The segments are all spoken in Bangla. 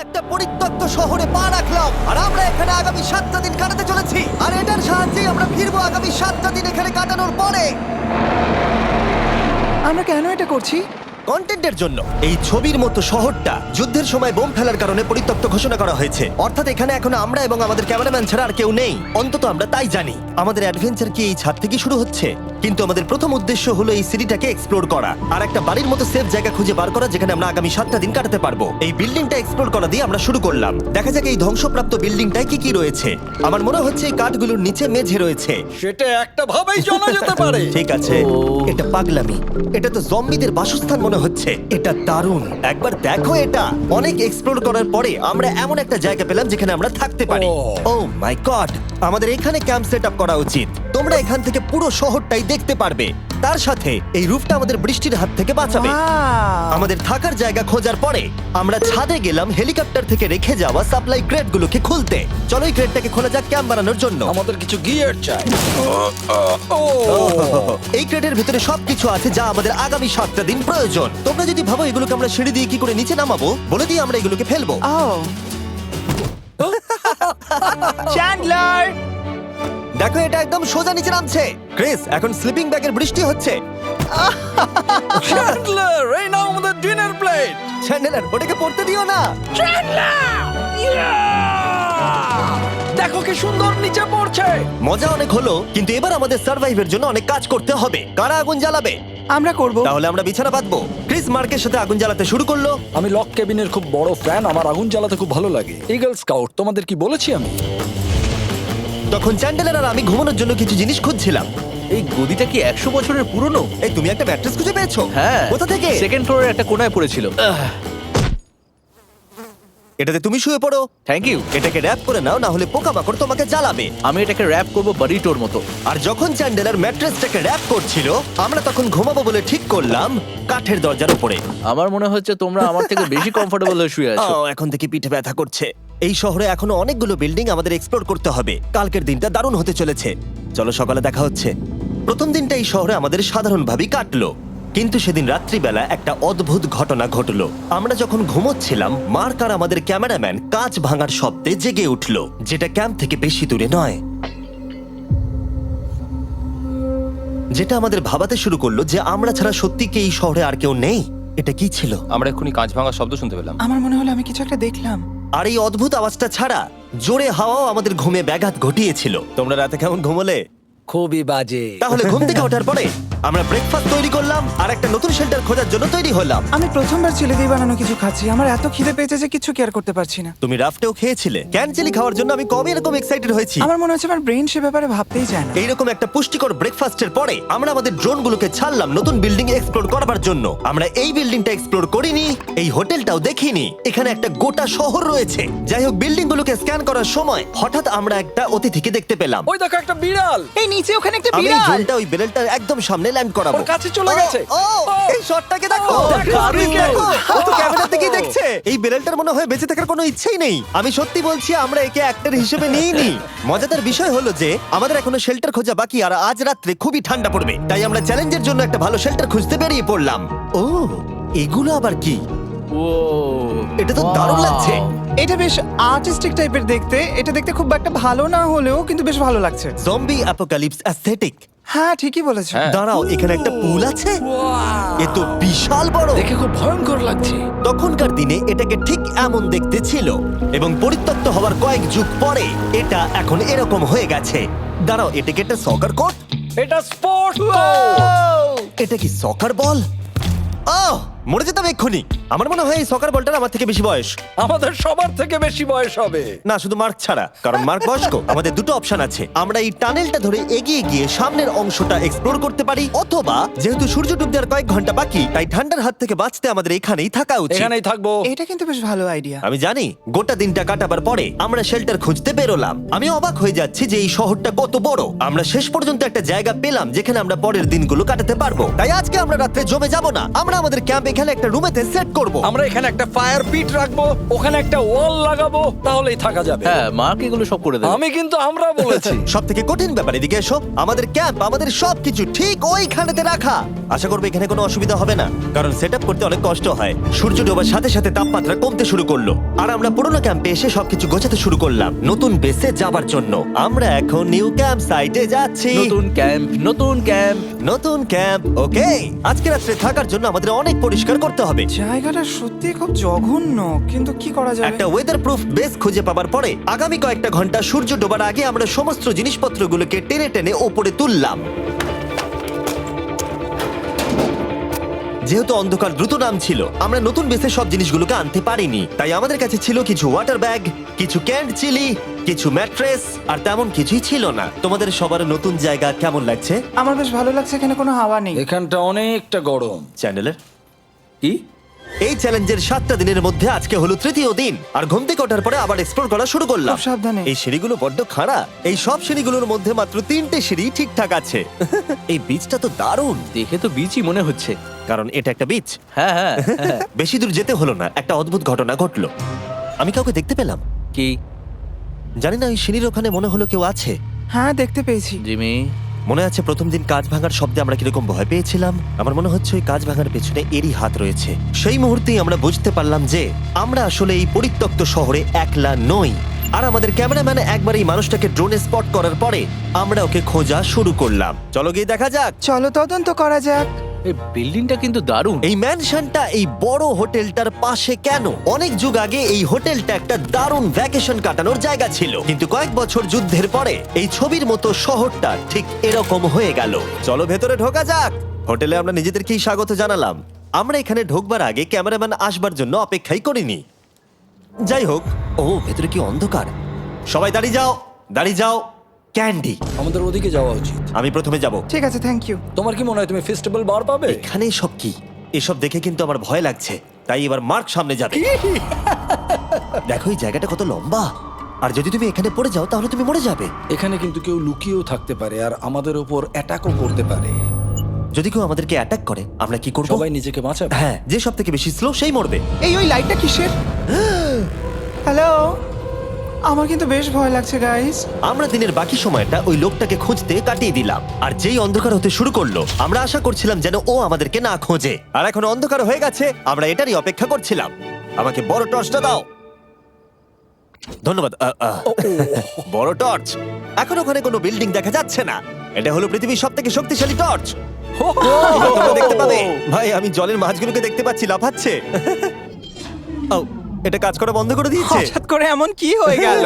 একটা পরিত্যক্ত শহরে পা রাখলাম আর আমরা এখানে আগামী 7টা দিন কাটাতে চলেছি আর এটার সাহায্যেই আমরা ফিরবো আগামী 7টা দিন এখানে কাটানোর পরে। আমরা কেন এটা করছি? কন্টেন্টের জন্য। এই ছবির মতো শহরটা যুদ্ধের সময় বোম ফেলার কারণে পরিত্যক্ত ঘোষণা করা হয়েছে, অর্থাৎ এখানে এখন আমরা এবং আমাদের ক্যামেরাম্যান ছাড়া আর কেউ নেই, অন্তত আমরা তাই জানি। আমাদের অ্যাডভেঞ্চার কি এই ছাদ থেকে শুরু হচ্ছে? কিন্তু আমাদের প্রথম উদ্দেশ্য হলো এই সিটিটাকে এক্সপ্লোর করা আর একটা বাড়ির মতো সেফ জায়গা খুঁজে বার করা যেখানে আমরা আগামী 7টা দিন কাটাতে পারবো। এই বিল্ডিংটা এক্সপ্লোর করা দিয়ে আমরা শুরু করলাম। দেখা যাক এই ধ্বংসপ্রাপ্ত বিল্ডিংটায় কি কি রয়েছে। আমার মনে হচ্ছে এই কাঠগুলোর নিচে মেঝে রয়েছে। সেটা একটা ভাবেই জানা যেতে পারে। ঠিক আছে, এটা পাগলামি। এটা তো জম্বিদের বাসস্থান মনে হচ্ছে। এটা দারুণ, একবার দেখো এটা। অনেক এক্সপ্লোর করার পরে আমরা এমন একটা জায়গা পেলাম যেখানে আমরা থাকতে পারি। ও মাই গড, আমাদের এখানে ক্যাম্প সেট আপ করা উচিত। তোমরা এখান থেকে পুরো শহরটাই দেখতে পারবে। তার সাথে এই রুফটা আমাদের বৃষ্টির হাত থেকে বাঁচাবে। Wow! আমাদের থাকার জায়গা খোঁজার পরে আমরা ছাদে গেলাম হেলিকপ্টার থেকে রেখে যাওয়া সাপ্লাই ক্রেটগুলোকে খুলতে। চলো এই ক্রেটটাকে খোলা যাক ক্যাম্প বানানোর জন্য। আমাদের কিছু গিয়ার চাই। এই ক্রেটের ভিতরে সবকিছু আছে যা আমাদের আগামী 7টা দিন প্রয়োজন। তোমরা যদি ভাবো এগুলোকে আমরা সিঁড়ি দিয়ে কি করে নিচে নামাবো, বলে দিয়ে আমরা এগুলোকে ফেলবো। Oh! চ্যান্ডলার! দেখো এটা একদম সোজা নিচে নামছে। ক্রিস, এখন স্লিপিং ব্যাগের বৃষ্টি হচ্ছে। চ্যান্ডলার, এই নাও আমাদের ডিনার প্লেট। চ্যান্ডেলার, ওটাকে পড়তে দিও না। দেখো কি সুন্দর নিচে পড়ছে। মজা অনেক হলো, কিন্তু এবার আমাদের সার্ভাইভের জন্য অনেক কাজ করতে হবে। কারা আগুন জ্বালাবে? আমরা করব। তাহলে আমরা বিছানা বাঁধবো। ক্রিস মার্কের সাথে আগুন জ্বালাতে শুরু করলো। আমি লক কেবিনের খুব বড় ফ্যান, আমার আগুন জ্বালাতে খুব ভালো লাগে। ইগল স্কাউট, তোমাদের কি বলেছি আমি? তখন চ্যান্ডেলার আর আমি ঘুমানোর জন্য কিছু জিনিস খুঁজছিলাম। এই গদিটা কি 100 বছরের পুরনো? এই তুমি একটা ম্যাট্রেস খুঁজে পেয়েছো? হ্যাঁ। কোথা থেকে? সেকেন্ড ফ্লোরের একটা কোণায় পড়েছিল। এটাতে তুমি শুয়ে পড়ো। Thank you. এটাকে র‍্যাপ করে নাও, না হলে পোকামাকড় তোমাকে জ্বালাবে। আমি এটাকে র‍্যাপ করব বারিটোর মতো। আর যখন চ্যান্ডেলার ম্যাট্রেসটাকে র‍্যাপ করছিল, আমরা তখন ঘুমাবো বলে ঠিক করলাম কাঠের দরজার উপরে। আমার মনে হচ্ছে তোমরা আমার থেকে বেশি কমফোর্টেবল হয়ে শুয়ে আছো। এখন থেকে পিঠে ব্যথা করছে। এই শহরে এখনো অনেকগুলো বিল্ডিং আমাদের এক্সপ্লোর করতে হবে। কালকের দিনটা দারুণ হতে চলেছে। চলো সকালে দেখা হচ্ছে। প্রথম দিনটা এই শহরে আমাদের সাধারণভাবেই কাটলো, কিন্তু সেদিন রাত্রিবেলা একটা অদ্ভুত ঘটনা ঘটলো। আমরা যখন ঘুমোচ্ছিলাম, মার্ক আর আমাদের ক্যামেরাম্যান কাঁচ ভাঙার শব্দে জেগে উঠলো, যেটা ক্যাম্প থেকে বেশি দূরে নয়। যেটা আমাদের ভাবাতে শুরু করলো যে আমরা ছাড়া সত্যি কি এই শহরে আর কেউ নেই। এটা কি ছিল? আমরা এক্ষুনি কাঁচ ভাঙার শব্দ শুনতে পেলাম। আমার মনে হলো আমি কিছু একটা দেখলাম। আর এই অদ্ভুত আওয়াজটা ছাড়া জোরে হাওয়াও আমাদের ঘুমে ব্যাঘাত ঘটিয়েছিল। তোমরা রাতে কেমন ঘুমোলে? খুবই বাজে। তাহলে ঘুম থেকে ওঠার পরে আমরা ব্রেকফাস্ট তৈরি করলাম আর একটা নতুন শেল্টার খোঁজার জন্য তৈরি হলাম। আমি প্রথমবার ছেলে দিয়ে বানানো কিছু খাচ্ছি। আমার এত খিদে পেয়েছে যে কিছু কেয়ার করতে পারছি না। তুমি রাফটেও খেয়েছিলে। ক্যানচেলি খাওয়ার জন্য আমি কবে এরকম এক্সাইটেড হয়েছি। আমার মনে হচ্ছে আমার ব্রেন সে ব্যাপারে ভাবতেই চায় না। এইরকম একটা পুষ্টিকর ব্রেকফাস্টের পরে আমরা আমাদের ড্রোনগুলোকে ছাড়লাম নতুন বিল্ডিং এক্সপ্লোর করার জন্য। আমরা এই বিল্ডিংটা এক্সপ্লোর করিনি, এই হোটেলটাও দেখিনি। এখানে একটা গোটা শহর রয়েছে। যাই হোক, বিল্ডিংগুলোকে স্ক্যান করার সময় হঠাৎ আমরা একটা অতিথিকে দেখতে পেলাম। ওই দেখো একটা বিড়াল। এই নিচে ওখানে একটা আমি এই বিড়াল। ড্রোনটা ওই বেলটার একদম সামনে ল্যান্ড করাবো। ওর কাছে চলে গেছে। ও, এই শটটাকে দেখো। দেখো, দেখো, ও তো ক্যামেরা থেকেই দেখছে। এই বেলটার মনে হয় বেঁচে থাকার কোনো ইচ্ছেই নেই। আমি সত্যি বলছি, আমরা একে অ্যাক্টর হিসেবে নিইনি। মজাদার বিষয় হলো যে আমাদের এখনো শেল্টার খোঁজা বাকি, আর আজ রাত্রে খুবই ঠান্ডা পড়বে। তাই আমরা চ্যালেঞ্জের জন্য একটা ভালো শেল্টার খুঁজতে বেরিয়ে পড়লাম। ও, এগুলো আবার কি? ও, এটা তো দারুণ লাগছে। এটা বেশ আর্টিস্টিক টাইপের দেখতে। এটা দেখতে খুব একটা ভালো না হলেও কিন্তু বেশ ভালো লাগছে। Zombie apocalypse aesthetic. হ্যাঁ, ঠিকই বলেছো। হ্যাঁ। দাঁড়াও, এখানে একটা পুল আছে। এ তো বিশাল বড়। দেখে খুব ভয়ঙ্কর লাগছে। তখনকার দিনে এটাকে ঠিক এমন দেখতে ছিল, এবং পরিত্যক্ত হওয়ার কয়েক যুগ পরে এটা এখন এরকম হয়ে গেছে। দাঁড়াও, এটাকে একটা সকার কোর্ট? এটা স্পোর্টস এটা কি সকার বল? আহ, মরে যেতাম এক্ষুনি। আমার মনে হয় এই সকার বলটার আমার থেকে বেশি বয়স। আমাদের সবার থেকে বেশি বয়স হবে। না, শুধু মার্ক ছাড়া, কারণ মার্ক বয়স্ক। আমাদের দুটো অপশন আছে। আমরা এই টানেলটা ধরে এগিয়ে গিয়ে সামনের অংশটা এক্সপ্লোর করতে পারি, অথবা যেহেতু সূর্য ডুবতে আর কয়েক ঘন্টা বাকি, তাই ঠান্ডার হাত থেকে বাঁচতে আমাদের এখানেই থাকা উচিত। এখানেই থাকবো। এটা কিন্তু বেশ ভালো আইডিয়া। আমি জানি। গোটা দিনটা কাটাবার পরে আমরা শেল্টার খুঁজতে বেরোলাম। আমি অবাক হয়ে যাচ্ছি যে এই শহরটা কত বড়। আমরা শেষ পর্যন্ত একটা জায়গা পেলাম যেখানে আমরা পরের দিনগুলো কাটাতে পারবো। তাই আজকে আমরা রাত্রে জমে যাব না। আমরা আমাদের ক্যাম্প এখানে একটা রুমেতে সেট করব। আমরা এখানে একটা ফায়ার পিট রাখবো, ওখানে একটা ওয়াল লাগাবো, তাহলেই থাকা যাবে। হ্যাঁ মার্ক এগুলো সব করে দেবে। আমি কিন্তু আমরা বলেছি। সব থেকে কঠিন ব্যাপার, এদিকে এসো। আমাদের ক্যাম্প, আমাদের সবকিছু ঠিক ওইখানেতে রাখা। আশা করবো এখানে কোনো অসুবিধা হবে না, কারণ সেটআপ করতে অনেক কষ্ট হয়। সূর্য ডোবার সাথে সাথে তাপমাত্রা কমতে শুরু করলো, আর আমরা পুরোনো ক্যাম্পে এসে সবকিছু গোছাতে শুরু করলাম নতুন বেসে যাবার জন্য। আমরা এখন নিউ ক্যাম্প সাইটে যাচ্ছি। নতুন ক্যাম্প, নতুন ক্যাম্প। নতুন ক্যাম্প, ওকে। আজকে রাত্রে থাকার জন্য আমাদের অনেক পরিষ্কার করতে হবে। জায়গাটা সত্যি খুব জঘন্য, কিন্তু কি করা যাবে? একটা ওয়েদার প্রুফ বেস খুঁজে পাবার পরে আগামী কয়েকটা ঘন্টা সূর্য ডোবার আগে আমরা সমস্ত জিনিসপত্রগুলোকে টেনে টেনে ওপরে তুললাম। যেহেতু অন্ধকার দ্রুত নামছিল, আমরা নতুন বেসে সব জিনিসগুলোকে আনতে পারিনি, তাই আমাদের কাছে ছিল কিছু ওয়াটার ব্যাগ, কিছু ক্যান্ড চিলি, কিছু ম্যাট্রেস, আর তেমন কিছুই ছিল না। তোমাদের সবার নতুন জায়গা কেমন লাগছে? আমার বেশ ভালো লাগছে, এখানে কোনো হাওয়া নেই। এখানটা অনেকটা গরম। চ্যানেলের কি? এই চ্যালেঞ্জের 7টা দিনের মধ্যে আজকে হলো তৃতীয় দিন, আর ঘুম থেকে ওঠার পরে আবার এক্সপ্লোর করা শুরু করলাম। খুব সাবধানে। এই সিঁড়িগুলো বড্ড খাড়া। এই সব সিঁড়িগুলোর মধ্যে মাত্র 3টে সিঁড়ি ঠিকঠাক আছে। এই বীজটা তো দারুণ, দেখে তো বিচই মনে হচ্ছে। কারণ এটা একটা বীজ। হ্যাঁ হ্যাঁ হ্যাঁ। বেশি দূর যেতে হলো না, একটা অদ্ভুত ঘটনা ঘটলো। আমি কাউকে দেখতে পেলাম, কি? জানি না, ওই সিঁড়ির ওখানে মনে হলো কেউ আছে। হ্যাঁ, দেখতে পেয়েছি। জিমি, মনে আছে প্রথম দিন কাঁচ ভাঙার শব্দে আমরা কিরকম ভয় পেয়েছিলাম? আমার মনে হচ্ছে ওই কাঁচ ভাঙার পেছনে এরই হাত রয়েছে। সেই মুহূর্তেই আমরা বুঝতে পারলাম যে আমরা আসলে এই পরিত্যক্ত শহরে একলা নই। আর আমাদের ক্যামেরাম্যান একবার এই মানুষটাকে ড্রোনে স্পট করার পরে আমরা ওকে খোঁজা শুরু করলাম। চলো গিয়ে দেখা যাক। চলো তদন্ত করা যাক। এই বিল্ডিংটা কিন্তু দারুণ। এই ম্যানশনটা এই বড় হোটেলটার পাশে কেন? অনেক যুগ আগে এই হোটেলটা একটা দারুণ ভ্যাকেশন কাটানোর জায়গা ছিল, কিন্তু কয়েক বছর যুদ্ধের পরে এই ছবির মতো শহরটা ঠিক এরকম হয়ে গেল। চলো ভেতরে ঢোকা যাক। হোটেলে আমরা নিজেদেরকেই স্বাগত জানালাম। আমরা এখানে ঢোকবার আগে ক্যামেরাম্যান আসবার জন্য অপেক্ষাই করিনি। যাই হোক, ও ভেতরে কি অন্ধকার। সবাই দাঁড়িয়ে যাও, দাঁড়িয়ে যাও। ক্যান্ডি, আমাদের ওদিকে যাওয়া উচিত। আমি প্রথমে যাব। ঠিক আছে, থ্যাংক ইউ। তোমার কি মনে হয় তুমি ফেস্টিভ্যাল বার পাবে? এখানে সব কি? এসব দেখে কিন্তু আমার ভয় লাগছে, তাই এবার মার্ক সামনে যাবে। দেখো এই জায়গাটা কত লম্বা, আর যদি তুমি এখানে পড়ে যাও তাহলে তুমি মরে যাবে। এখানে কিন্তু কেউ লুকিয়েও থাকতে পারে আর আমাদের উপর অ্যাটাকও করতে পারে। যদি কেউ আমাদেরকে অ্যাটাক করে আমরা কি করব? সবাই নিজেকে বাঁচাবে। হ্যাঁ, যে সব থেকে বেশি স্লো সেই মরবে। ওই লাইটটা কিসের? হ্যালো, আমার কিন্তু বেশ ভয় লাগছে গাইস। আমরা দিনের বাকি সময়টা ওই লোকটাকে খুঁজতে কাটিয়ে দিলাম, আর যেই অন্ধকার হতে শুরু করলো আমরা আশা করছিলাম যেন ও আমাদেরকে না খোঁজে। আর এখন অন্ধকার হয়ে গেছে, আমরা এটারই অপেক্ষা করছিলাম। আমাকে বড় টর্চটা দাও। ধন্যবাদ। বড় টর্চ। এখন ওখানে কোনো বিল্ডিং দেখা যাচ্ছে না। এটা হলো পৃথিবীর সবথেকে শক্তিশালী টর্চ। এবার তোমরা দেখতে পাবে। ভাই, আমি জলের মাছগুলোকে দেখতে পাচ্ছি লাফাচ্ছে। ও, এটা কাজ করা বন্ধ করে দিয়েছে। হঠাৎ করে এমন কি হয়ে গেল?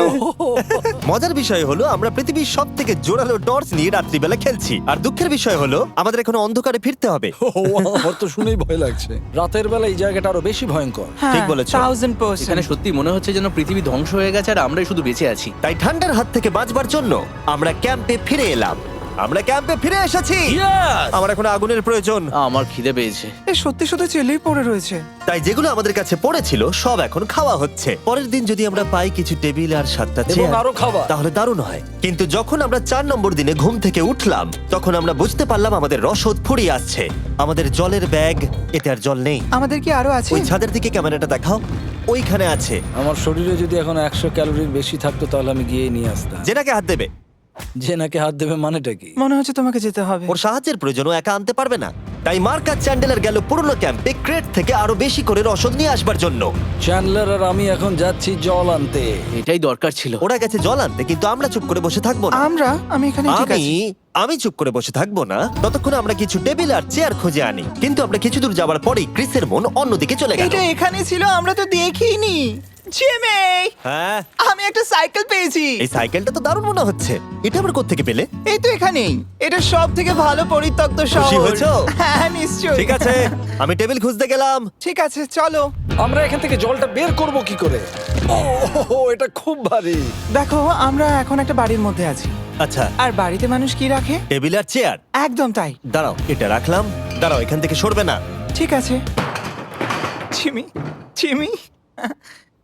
মজার বিষয় হলো আমরা পৃথিবীর সব থেকে জোরালো টর্চ নিয়ে রাত্রিবেলা খেলছি, আর দুঃখের বিষয় হলো আমাদের এখন অন্ধকারে ফিরতে হবে। আমার তো শুনেই ভয় লাগছে। রাতের বেলা এই জায়গাটা আরো বেশি ভয়ঙ্কর। ঠিক বলেছো। 1000%। এখানে সত্যি মনে হচ্ছে যেন পৃথিবী ধ্বংস হয়ে গেছে আর আমরাই শুধু বেঁচে আছি। তাই ঠান্ডার হাত থেকে বাঁচবার জন্য আমরা ক্যাম্পে ফিরে এলাম। আমরা ক্যাম্পে ফিরে এসেছি। আমার এখন আগুনের প্রয়োজন। আমার খিদে পেয়েছে। এ সত্যি সত্যি চেলেই পড়ে রয়েছে। তাই যেগুলো আমাদের কাছে পড়েছিল সব এখন খাওয়া হচ্ছে। পরের দিন যদি আমরা পাই কিছু টেবিল আর 7টা এবং চেয়ার, আরো খাবার। তাহলে দারুণ হয়। কিন্তু যখন আমরা 4 নম্বর দিনে ঘুম থেকে উঠলাম তখন আমরা বুঝতে পারলাম আমাদের রসদ ফুরিয়ে আসছে। আমাদের জলের ব্যাগ, এতে আর জল নেই। আমাদের কি আরো আছে? ওই ছাদের দিকে ক্যামেরাটা দেখাও, ওইখানে আছে। আমার শরীরে যদি এখন 100 ক্যালোরির বেশি থাকতো তাহলে আমি গিয়ে নিয়ে আসতাম। যেটাকে হাত দেবে, যে নাকি হাত দেবে মানেটা কি? মনে হচ্ছে তোমাকে যেতে হবে। ওর সাহায্যের প্রয়োজন, ও একা আনতে পারবে না। তাই মার্ক আর চ্যান্ডেলার গেল পুরনো ক্যাম্পে ক্রেট থেকে আরো বেশি করে রসদ নিয়ে আসবার জন্য। চ্যান্ডলার আর আমি এখন যাচ্ছি জল আনতে। এটাই দরকার ছিল। ওরা গেছে জল আনতে, কিন্তু আমরা চুপ করে বসে থাকবো না। আমি এখানে ঠিক আছি। আমি চুপ করে বসে থাকবো না ততক্ষণ আমরা কিছু টেবিল আর চেয়ার খুঁজে আনি। কিন্তু আমরা কিছু দূর যাবার পরেই ক্রিসের মন অন্যদিকে চলে গেল। এটা এখানে ছিল, আমরা তো দেখিনি। জিমি, হ্যাঁ, আমি একটা সাইকেল পেয়েছি। এই সাইকেলটা তো দারুণ মনে হচ্ছে। এটা আবার কোত্থেকে পেলে? এই তো এখানেই। এটা সব থেকে ভালো পরিত্যক্ত খুশি শহর। হয়েছো? হ্যাঁ, নিশ্চয়ই। ঠিক আছে, আমি টেবিল খুঁজতে গেলাম। ঠিক আছে, চলো। আমরা এখান থেকে জলটা বের করব কি করে? ও, এটা খুব ভারী। দেখো, আমরা এখন একটা বাড়ির মধ্যে আছি। আচ্ছা, আর বাড়িতে মানুষ কি রাখে? টেবিল আর চেয়ার। একদম তাই। দাঁড়াও, এটা রাখলাম। দাঁড়াও, এখান থেকে সরবে না। ঠিক আছে। চিমি, চিমি,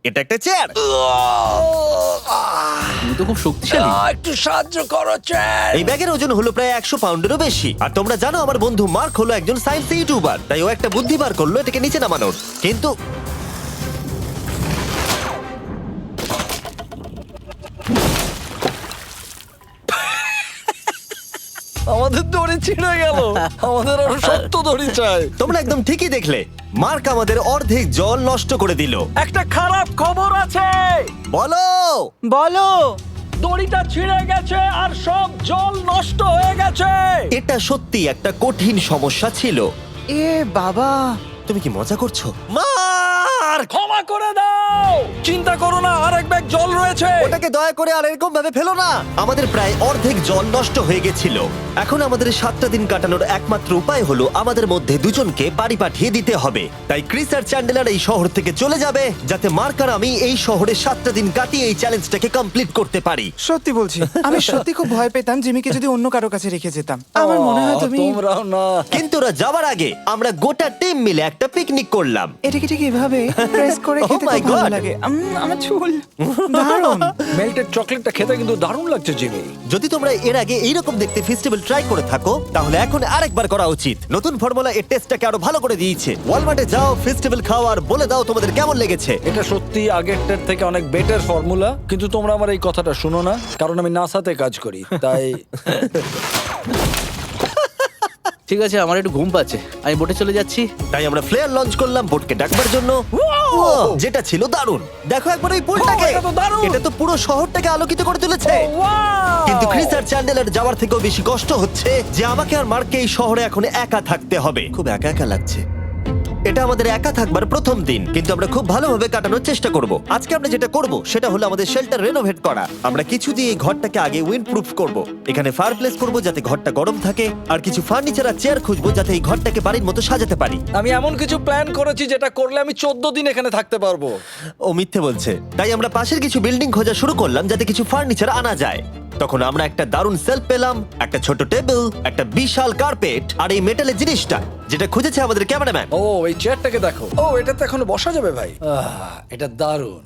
এটা একটা চেয়ার। তুমি তো খুব শক্তিশালী। একটু সাহায্য করো চ্যান। এই ব্যাগের ওজন হলো প্রায় 100 পাউন্ডেরও বেশি। আর তোমরা জানো আমার বন্ধু মার্ক হলো একজন সায়েন্স ইউটিউবার, তাই ও একটা বুদ্ধি বার করলো এটাকে নিচে নামানোর। কিন্তু আমাদের দড়ি ছিঁড়ে গেল। আমাদের আরো শক্ত দড়ি চাই। তোমরা একদম ঠিকই দেখলে, মার্ক আমাদের অর্ধেক জল নষ্ট করে দিল। একটা খারাপ খবর আছে, বলো। বলো। দড়িটা ছিঁড়ে গেছে আর সব জল নষ্ট হয়ে গেছে। এটা সত্যি একটা কঠিন সমস্যা ছিল। এ বাবা। তুমি কি মজা করছো? মার্ক, ক্ষমা করে দাও। চিন্তা করো না, আরেক ব্যাগ জল রয়েছে। ওটাকে দয়া করে আর এরকম ভাবে ফেলো না। আমাদের প্রায় অর্ধেক জল নষ্ট হয়ে গেছিল। এখন আমাদের 7টা দিন কাটানোর একমাত্র উপায় হলো আমাদের মধ্যে দুজনকে বাড়ি পাঠিয়ে দিতে হবে। তাই ক্রিস আর চ্যান্ডেলার এই শহর থেকে চলে যাবে, যাতে মার্ক আর আমি এই শহরে 7টা দিন কাটিয়ে এই চ্যালেঞ্জটাকে কমপ্লিট করতে পারি। সত্যি বলছি, আমি সত্যি খুব ভয় পেতাম জিমিকে যদি অন্য কারো কাছে রেখে যেতাম। আমার মনে হয় তুমি তোমরাও না। কিন্তু ওরা যাওয়ার আগে আমরা গোটা টিম মিলে একটা পিকনিক করলাম। এটাকে ঠিক এভাবে প্রেস করে Oh খেতে my খুব ভালো God! লাগে। আমার চুল দারুণ। মেল্টেড চকলেটটা খেতে কিন্তু দারুণ লাগছে জিমি। যদি তোমরা এর আগে এইরকম দেখতে ফেস্টিভ্যাল ট্রাই করে থাকো, তাহলে এখন আরেকবার করা উচিত। নতুন ফর্মুলা এর টেস্টটাকে আরো ভালো করে দিয়েছে। ওয়ালমার্টে যাও, ফেস্টিভ্যাল খাও আর বলে দাও তোমাদের কেমন লেগেছে। এটা সত্যি আগেরটার থেকে অনেক বেটার ফর্মুলা, কিন্তু তোমরা আমার এই কথাটা শুনো না, কারণ আমি নাসাতে কাজ করি, তাই ঠিক আছে, আমার একটু ঘুম পাচ্ছে, আমি বোটে চলে যাচ্ছি। তাই আমরা ফ্লেয়ার লঞ্চ করলাম বোটকে ডাকবার জন্য, যেটা ছিল দারুণ। দেখো একবার ওই পুলটাকে, এটা তো দারুণ! এটা তো পুরো শহরটাকে আলোকিত করে তুলেছে। কিন্তু ক্রিস আর চ্যান্ডেলার যাওয়ার থেকেও বেশি কষ্ট হচ্ছে যে আমাকে আর মার্ককে এই শহরে এখন একা থাকতে হবে। খুব একা একা লাগছে। এটা আমাদের একা থাকবার প্রথম দিন, কিন্তু আমরা খুব ভালোভাবে কাটানোর চেষ্টা করব। আজকে আমরা যেটা করব সেটা হলো আমাদের শেল্টার রেনোভেট করা। আমরা কিছু দিয়ে এই ঘরটাকে আগে উইন্ড প্রুফ করব। এখানে ফায়ারপ্লেস করব যাতে ঘরটা গরম থাকে, আর কিছু ফার্নিচার আর চেয়ার খুঁজবো যাতে এই ঘরটাকে বাড়ির মতো সাজাতে পারি। আমি এমন কিছু প্ল্যান করেছি যেটা করলে আমি 14 দিন এখানে থাকতে পারবো। ও মিথ্যে বলছে। তাই আমরা পাশের কিছু বিল্ডিং খোঁজা শুরু করলাম যাতে কিছু ফার্নিচার আনা যায়। তখন আমরা একটা দারুণ সেলফ পেলাম, একটা ছোট টেবিল, একটা বিশাল কার্পেট আর এই মেটালের জিনিসটা যেটা খুঁজেছে আমাদের ক্যামেরাম্যান। ও এই চেয়ারটাকে দেখো, ও এটাতে এখনো বসা যাবে ভাই। এটা দারুণ।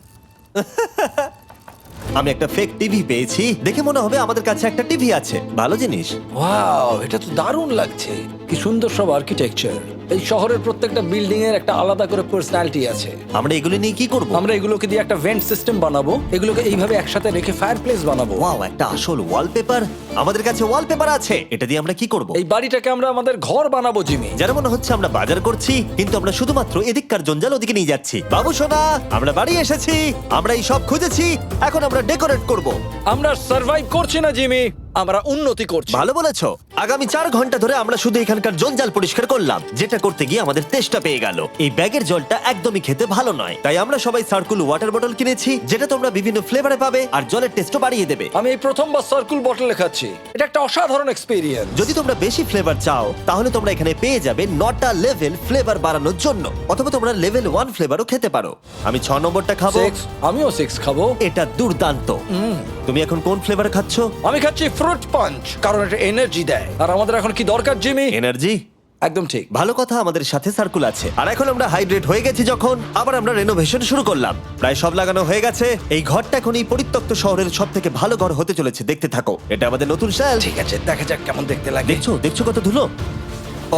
আমি একটা ফেক টিভি পেয়েছি, দেখে মনে হবে আমাদের কাছে একটা টিভি আছে। ভালো জিনিস। ওয়াও, এটা তো দারুণ লাগছে। কি সুন্দর সব আর্কিটেকচার। এই শহরের প্রত্যেকটা বিল্ডিং এর একটা আলাদা করে পার্সোনালিটি আছে। আমরা এগুলো নিয়ে কি করব? আমরা এগুলোকে দিয়ে একটা ভেন্ট সিস্টেম বানাবো, এগুলোকে এইভাবে একসাথে রেখে ফায়ারপ্লেস বানাবো। ওয়াও, একটা আসল ওয়ালপেপার। আমাদের কাছে ওয়ালপেপার আছে, এটা দিয়ে আমরা কি করব? এই বাড়িটাকে আমরা আমাদের ঘর বানাবো জিমি। যার মনে হচ্ছে আমরা বাজার করছি, কিন্তু আমরা শুধুমাত্র এদিককার জঞ্জাল ওদিকে নিয়ে যাচ্ছি। বাবু সোনা, আমরা বাড়ি এসেছি, আমরা এই সব খুঁজেছি, এখন আমরা ডেকোরেট করব। আমরা সার্ভাইভ করছি না জিমি, আমরা উন্নতি করছি। ভালো বলেছো। আগামী 4 ঘন্টা ধরে আমরা শুধু এখানকার জঞ্জাল পরিষ্কার করলাম, যেটা করতে গিয়ে আমাদের তেষ্টা পেয়ে গেল। এই ব্যাগের জলটা একদমই খেতে ভালো নয়, তাই আমরা সবাই সার্কুল ওয়াটার বটল কিনেছি, যেটা তোমরা বিভিন্ন ফ্লেভারে পাবে আর জলের টেস্টও বাড়িয়ে দেবে। আমি এই প্রথমবার সার্কুল বটলে খাচ্ছি, এটা একটা অসাধারণ এক্সপেরিয়েন্স। যদি তোমরা বেশি ফ্লেভার চাও, তাহলে তোমরা এখানে পেয়ে যাবে 9টা লেভেল ফ্লেভার বাড়ানোর জন্য, অথবা তোমরা লেভেল 1 ফ্লেভারও খেতে পারো। আমি 6 নম্বরটা খাবো। আমিও 6 খাবো। এটা দুর্দান্ত। তুমি এখন কোন ফ্লেভার খাচ্ছ? আমি খাচ্ছি ফ্রুট পাঞ্চ, কারণ এটা এনার্জি দেয়। আর আমাদের এখন কি দরকার জিমি? এনার্জি। একদম ঠিক। ভালো কথা, আমাদের সাথে সার্কুল আছে। আর এখন আমরা হাইড্রেট হয়ে গেছি যখন, আবার আমরা রেনোভেশন শুরু করলাম। প্রায় সব লাগানো হয়ে গেছে। এই ঘরটা এখন এই পরিত্যক্ত শহরের সব থেকে ভালো ঘর হতে চলেছে। দেখতে থাকো, এটা আমাদের নতুন শেল। ঠিক আছে, দেখা যাক কেমন দেখতে লাগে। দেখছো দেখছো কত ধুলো।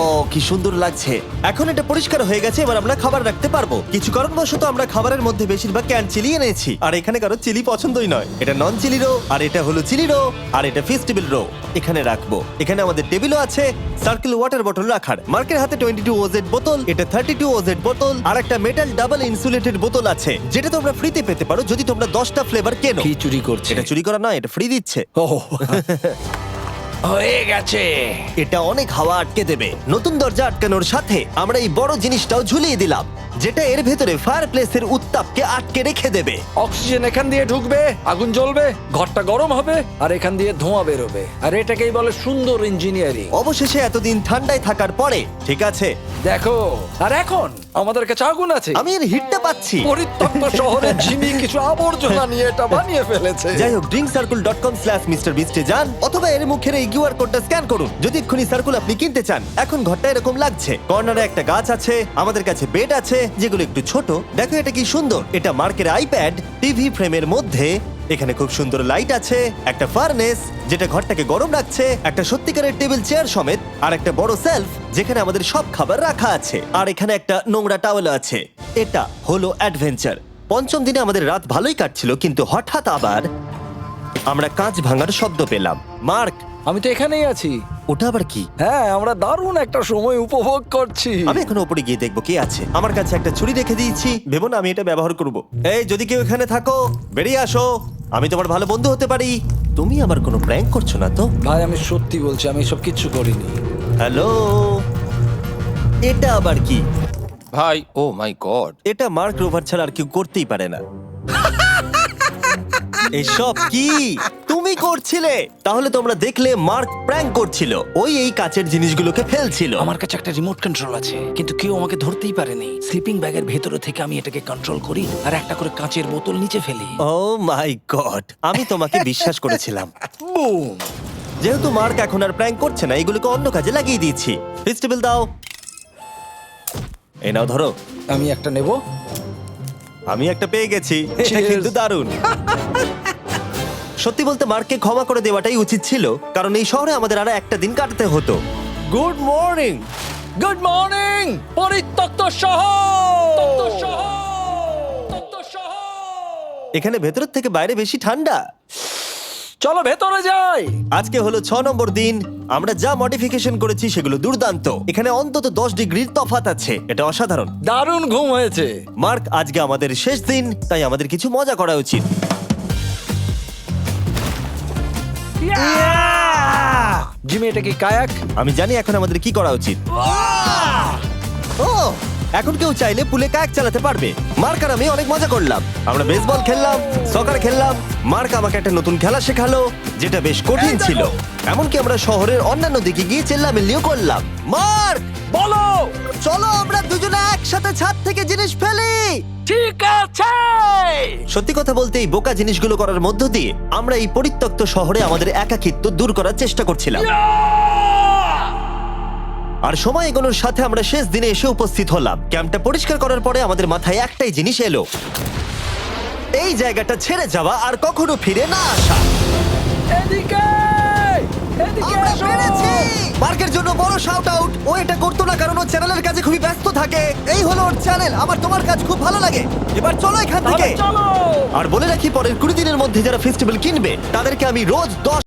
ও কি সুন্দর লাগছে। এখন এটা পরিষ্কার হয়ে গেছে, এবার আমরা খাবার রাখতে পারবো। কিছু কারণবশত আমরা খাবারের মধ্যে বেশিরভাগ ক্যান চিলি এনেছি, আর এখানে কারো চিলি পছন্দই নয়। এটা নন চিলি রো, আর এটা হলো চিলি রো, আর এটা ফেস্টিভ্যাল রো। এখানে রাখবো। এখানে আমাদের টেবিলও আছে, সার্কেল ওয়াটার বটল রাখার। মার্কের হাতে 22 ওজেড বোতল, এটা 32 ওজেড বোতল, আর একটা মেটাল ডাবল ইনসুলেটেড বোতল আছে, যেটা তোমরা ফ্রিতে পেতে পারো যদি তোমরা 10টা ফ্লেভার কেনো। কি চুরি করছে? এটা চুরি করা নয়, এটা ফ্রি দিচ্ছে। ও হয়ে গেছে। এটা অনেক হাওয়া আটকে দেবে। নতুন দরজা আটকানোর সাথে আমরা এই বড় জিনিসটাও ঝুলিয়ে দিলাম, যেটা এর ভেতরে ফায়ারপ্লেসের উত্তাপকে আটকে রেখে দেবে। অক্সিজেন এখান দিয়ে ঢুকবে, আগুন জ্বলবে, ঘরটা গরম হবে, আর এখান দিয়ে ধোঁয়া বেরোবে। আর এটাকেই বলে সুন্দর ইঞ্জিনিয়ারিং। অবশেষে এতদিন ঠান্ডায় থাকার পরে ঠিক আছে। দেখো, আর এখন আমাদের কাছে আগুন আছে। আমি এর হিটটা পাচ্ছি। পরিত্যক্ত শহরে জিমি কিছু আবর্জনা নিয়ে এটা বানিয়ে ফেলেছে। যাই হোক, drinkcircle.com/MrBeast এ যান অথবা এর মুখের এই কিউআর কোডটা স্ক্যান করুন যদি এক্ষুনি সার্কুল আপনি কিনতে চান। এখন ঘরটা এরকম লাগছে, কর্নারে একটা গাছ আছে, আমাদের কাছে বেড আছে যেগুলো একটু ছোট। দেখো এটা কি সুন্দর, এটা মার্কের আইপ্যাড টিভি ফ্রেমের মধ্যে। এখানে খুব সুন্দর লাইট আছে, একটা ফার্নেস যেটা ঘরটাকে গরম রাখছে, একটা সত্যিকারের টেবিল চেয়ার সমেত, আর একটা বড় সেলফ যেখানে আমাদের সব খাবার রাখা আছে, আর এখানে একটা নোংরা টাওয়েল আছে। এটা হলো অ্যাডভেঞ্চার। পঞ্চম দিনে আমাদের রাত ভালোই কাটছিল, কিন্তু হঠাৎ আবার আমরা কাঁচ ভাঙার শব্দ পেলাম। মার্ক, আমি তো এখানেই আছি। ওটা আবার কি? হ্যাঁ, আমরা দারুণ একটা সময় উপভোগ করছি। আমি এখন উপরে গিয়ে দেখবো কে আছে। আমার কাছে একটা ছুরি রেখে দিয়েছি, ভেবো না আমি এটা ব্যবহার করব। এই, যদি কেউ এখানে থাকো বেরিয়ে আসো, আমি তোমার ভালো বন্ধু হতে পারি। তুমি আমার কোনো প্র্যাঙ্ক করছো না তো? ভাই, আমি সত্যি বলছি, আমি সব কিচ্ছু করিনি। হ্যালো, এটা আবার কি? ভাই, ও মাই গড। এটা মার্ক রোভার ছাড়া আর কেউ করতেই পারে না। এসব কি তুমি করছিলে? তাহলে তোমরা দেখলে মার্ক প্র্যাঙ্ক করছিল। ওই এই কাচের জিনিসগুলোকে ফেলছিল। আমার কাছে একটা রিমোট কন্ট্রোল আছে, কিন্তু কেউ আমাকে ধরতেই পারেনি। স্লিপিং ব্যাগের ভেতরে থেকে আমি এটাকে কন্ট্রোল করি আর একটা করে কাঁচের বোতল নিচে ফেলি। ও মাই গড, আমি তোমাকে বিশ্বাস করেছিলাম। বুম! যেহেতু মার্ক এখন আর প্র্যাঙ্ক করছে না, এগুলোকে অন্য কাজে লাগিয়ে দিয়েছি। ফেস্টিভ্যাল দাও। এই নাও, ধরো। আমি একটা নেব। আমি একটা পেয়ে গেছি। এটা Cheers! কিন্তু দারুণ। সত্যি বলতে মার্ককে ক্ষমা করে দেওয়াটাই উচিত ছিল, কারণ এই শহরে আমাদের আর একটা দিন কাটাতে হতো। Good morning. গুড মর্নিং পরিত্যক্ত শহর। এখানে ভেতরের থেকে বাইরে বেশি ঠান্ডা। চলো ভেতরে যাই। আজকে হলো 6 নম্বর দিন। আমরা যা মডিফিকেশন করেছি সেগুলো দুর্দান্ত। এখানে অন্তত 10 ডিগ্রির তফাৎ আছে, এটা অসাধারণ। দারুণ ঘুম হয়েছে। মার্ক, আজকে আমাদের শেষ দিন, তাই আমাদের কিছু মজা করা উচিত। জিমি, এটা কি কায়াক? আমি জানি এখন আমাদের কি করা উচিত। ও, এখন কেউ চাইলে পুলে কায়াক চালাতে পারবে। মার্ক আর আমি অনেক মজা করলাম। আমরা বেসবল খেললাম, সকার খেললাম। মার্ক আমাকে একটা নতুন খেলা শেখালো যেটা বেশ কঠিন ছিল। এমনকি আমরা শহরের অন্যান্য দিকে গিয়ে চেল্লামিল্লিও করলাম। মার্ক, বলো। চলো আমরা দুজনে একসাথে ছাদ থেকে জিনিস ফেলি। ঠিক আছে। সত্যি কথা বলতে এই বোকা জিনিসগুলো করার মধ্য দিয়ে আমরা এই পরিত্যক্ত শহরে আমাদের একাকিত্ব দূর করার চেষ্টা করছিলাম। আর সময় এগোনোর সাথে আমরা শেষ দিনে এসে উপস্থিত হলাম। ক্যাম্পটা পরিষ্কার করার পরে আমাদের মাথায় একটাই জিনিস এলো, এই জায়গাটা ছেড়ে যাওয়া আর কখনো ফিরে না আসা। এদিকে, এদিকে আমরা এসো। পেরেছি! মার্কের জন্য বড় শাউট আউট। ও এটা করতো না কারণ ও চ্যানেলের কাজে খুবই ব্যস্ত থাকে। এই হলো ওর চ্যানেল। আমার তোমার কাজ খুব ভালো লাগে। এবার চলো এখান থেকে। তাহলে চলো। আর বলে রাখি, পরের 20 দিনের মধ্যে যারা ফেস্টিভ্যাল কিনবে তাদেরকে আমি রোজ 10